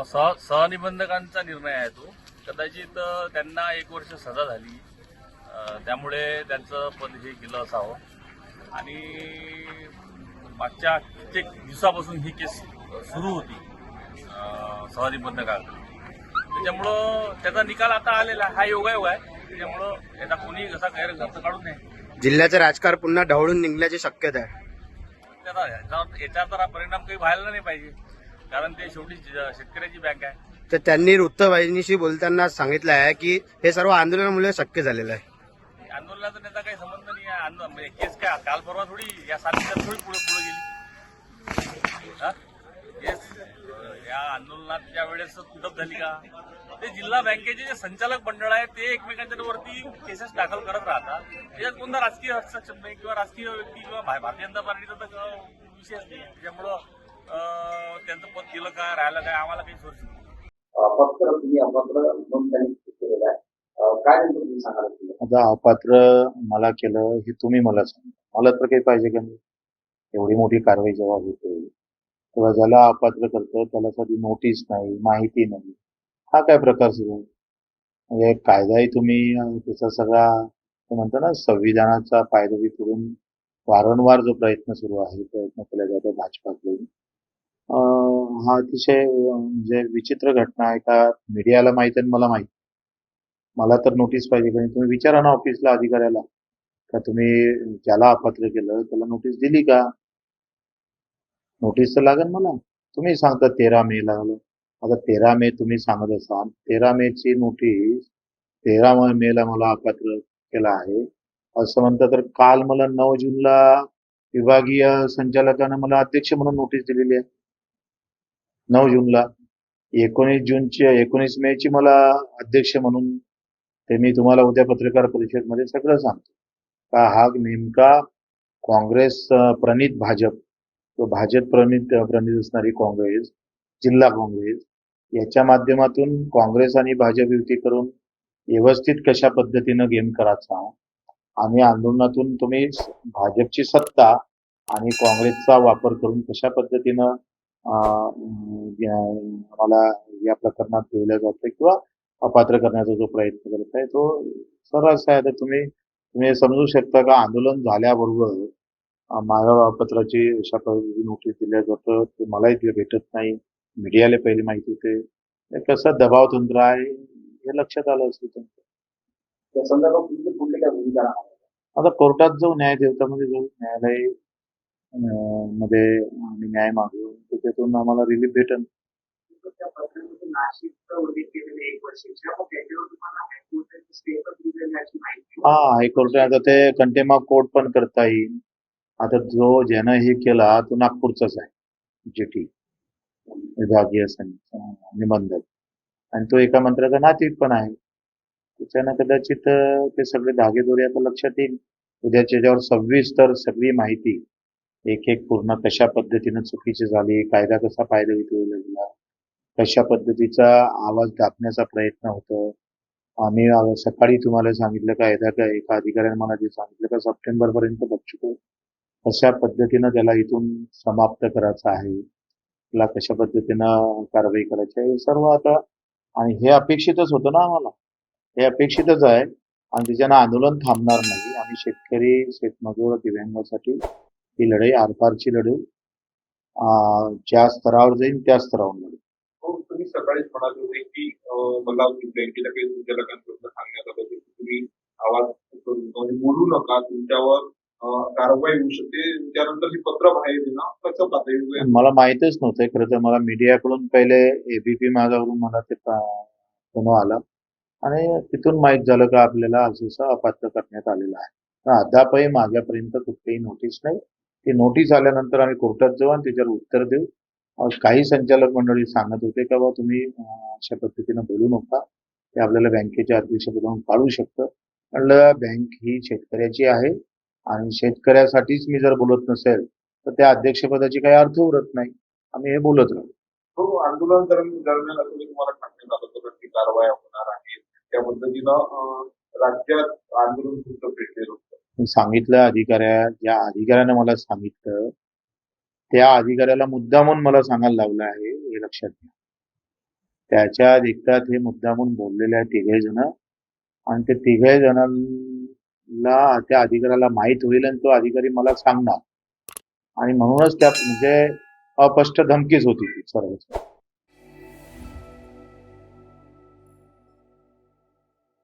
सहनिबंधकांचा निर्णय आहे तो. कदाचित त्यांना 1 वर्ष सजा झाली, त्यामुळे त्यांचं पद हे गेलं असावं. आणि मागच्या कित्येक दिवसापासून ही केस सुरू होती सहनिबंधकांकडे. त्याच्यामुळं त्याचा निकाल आता आलेला आहे. हा योगायोग आहे. त्याच्यामुळं याचा कोणी कसा गैरअर्थ काढू नये. जिल्ह्याचं राजकारण पुन्हा ढवळून निघण्याची शक्यता आहे. याचा तर परिणाम काही व्हायला नाही पाहिजे, कारण ते शेवटी शेतकऱ्याची बँक आहे. तर त्यांनी वृत्तवाहिनीशी बोलताना सांगितलं आहे की हे सर्व आंदोलनामुळे शक्य झालेलं आहे. आंदोलनाचा त्याचा काही संबंध नाही आहे. म्हणजे केस काय काल परवा थोडी या साथीला थोडी पुढे गेली. केस या आंदोलनाच्या वेळेस कुठं झाली का? ते जिल्हा बँकेचे जे संचालक मंडळ आहे ते एकमेकांच्या वरती केसेस दाखल करत राहतात. त्याच्यात कोणता राजकीय हस्तक्षेप नाही किंवा राजकीय व्यक्ती किंवा भारतीय जनता पार्टीचा तर विषयच नाही. त्याच्यामुळं त्यांचं पद गेलं काय राहिलं काय आम्हाला काही सोर्स नाही. अपात्र तुम्ही अपात्र म्हणून त्यांनी केलेलं आहे, काय नेमकं तुम्ही सांगाल? आता अपात्र मला केलं हे तुम्ही मला सांगा. मला तर काही पाहिजे का नाही? एवढी मोठी कारवाई जेव्हा होते तेव्हा ज्याला अपात्र करतं त्याला कधी नोटीस नाही, माहिती नाही, हा काय प्रकार सुरू आहे? म्हणजे कायदाही तुम्ही त्याचा सगळा म्हणतो ना संविधानाचा पायदळी करून वारंवार जो प्रयत्न सुरू आहे, प्रयत्न केला जातो भाजपाकडून, हा अतिशय म्हणजे विचित्र घटना आहे. का मीडियाला माहित आहे मला माहित, मला तर नोटीस पाहिजे का? तुम्ही विचारा ना ऑफिसला अधिकाऱ्याला का तुम्ही ज्याला अपात्र केलं त्याला नोटीस दिली का? नोटीस तर लागेल मला. तुम्ही सांगता 13 मे लागलं. आता 13 मे तुम्ही सांगत असाल, 13 मे ची नोटीस 13 मेला मला अपात्र केला आहे असं म्हणतं, तर काल मला 9 जूनला विभागीय संचालकानं मला अध्यक्ष म्हणून नोटीस दिलेली आहे. 9 जूनला 19 मे ची मला अध्यक्ष म्हणून, ते मी तुम्हाला उद्या पत्रकार परिषदेमध्ये सगळं सांगतो. का हा नेमका काँग्रेस प्रणित भाजप, तो भाजप प्रणित असणारी काँग्रेस, जिल्हा काँग्रेस, याच्या माध्यमातून काँग्रेस आणि भाजप युती करून व्यवस्थित कशा पद्धतीनं गेम करायचा आणि आंदोलनातून तुम्ही भाजपची सत्ता आणि काँग्रेसचा वापर करून कशा पद्धतीनं मला या प्रकरणात ठेवलं जातं किंवा अपात्र करण्याचा जो प्रयत्न करत आहे तो सर्रास आहे. तर तुम्ही समजू शकता का आंदोलन झाल्याबरोबर माझ्या पत्राची अशा पद्धतीची नोटीस दिल्या जातं, ते मलाही भेटत नाही, मीडियाला पहिले माहिती होते. कसं दबाव तंत्र आहे हे लक्षात आलं असतं त्यांचं. त्या संदर्भात तुमची कुठली काय भूमिका? आता कोर्टात जाऊ, न्यायालयामध्ये जाऊ, न्यायालय मध्ये आम्ही न्याय मागू, त्याच्यातून आम्हाला रिलीफ भेटेल. हा, हायकोर्ट आता ते कंटेम्प ऑफ कोर्ट पण करता येईल. आता जो ज्यानं हे केला तो नागपूरचाच आहे, जीटी विभागीय निबंधक, आणि तो एका मंत्र्याचा नातीक पण आहे. त्याच्यानं कदाचित ते सगळे धागेदोरे आता लक्षात येईल. उद्याच्या ज्यावर 26 तर सगळी माहिती एक एक पूर्ण कशा पद्धतीनं चुकीची झाली, कायदा कसा पायदळी ठेवला गेला, कशा पद्धतीचा आवाज दाबण्याचा प्रयत्न होतो. आम्ही सकाळी तुम्हाला सांगितलं का एका अधिकाऱ्याने मला जे सांगितलं का सप्टेंबर पर्यंत बघतो कशा पद्धतीनं त्याला इथून समाप्त करायचं आहे, त्याला कशा पद्धतीनं कारवाई करायची आहे, सर्व आता. आणि हे अपेक्षितच होतं ना आम्हाला, हे अपेक्षितच आहे. आणि त्याच्यानं आंदोलन थांबणार नाही. आम्ही शेतकरी, शेतमजूर, दिव्यांगासाठी ही लढाई आरपारची लढू, ज्या स्तरावर जाईल त्या स्तरावर लढू. तुम्ही सकाळीच म्हणाले होते की मला बँकेच्या काही संचालकांकडून सांगण्यात आलं की तुम्ही आवाज बोलू नका, तुमच्यावर कारवाई होऊ शकते. त्यानंतर ही पत्र बाहेर देणं कसं पाहता? मला माहितच नव्हतं खरं तर. मला मीडियाकडून पहिले एबीपी माझ्यावरून मला ते फोन आला आणि तिथून माहित झालं का आपल्याला असं अपात्र करण्यात आलेलं आहे. अद्यापही माझ्यापर्यंत कुठलीही नोटीस नाही. ती नोटीस आल्यानंतर आम्ही कोर्टात जाऊ आणि त्याच्यावर उत्तर देऊ. काही संचालक मंडळी सांगत होते का बा तुम्ही अशा पद्धतीनं बोलू नका, ते आपल्याला बँकेच्या अध्यक्षपदावरून काढू शकतं. म्हणलं बँक ही शेतकऱ्याची आहे आणि शेतकऱ्यासाठीच मी जर बोलत नसेल तर त्या अध्यक्षपदाची काही अर्थ उरत नाही. आम्ही हे बोलत राहू. हो, आंदोलन दरम्यान असं तुम्हाला सांगण्यात आलं होतं की कारवाया होणार आहेत, त्या पद्धतीनं राज्यात आंदोलन खूप पेटलेलं होतं. मी सांगितलं ज्या अधिकाऱ्यानं मला सांगितलं त्या अधिकाऱ्याला मुद्दामून मला सांगायला लावलं आहे, हे लक्षात घ्या. त्याच्या देखतात हे मुद्दामून बोललेले आहे तिघे जण, आणि ते तिघे जणांना त्या अधिकाऱ्याला माहित होईल आणि तो अधिकारी मला सांगणार, आणि म्हणूनच त्या म्हणजे अस्पष्ट धमकीच होती ती सर्व.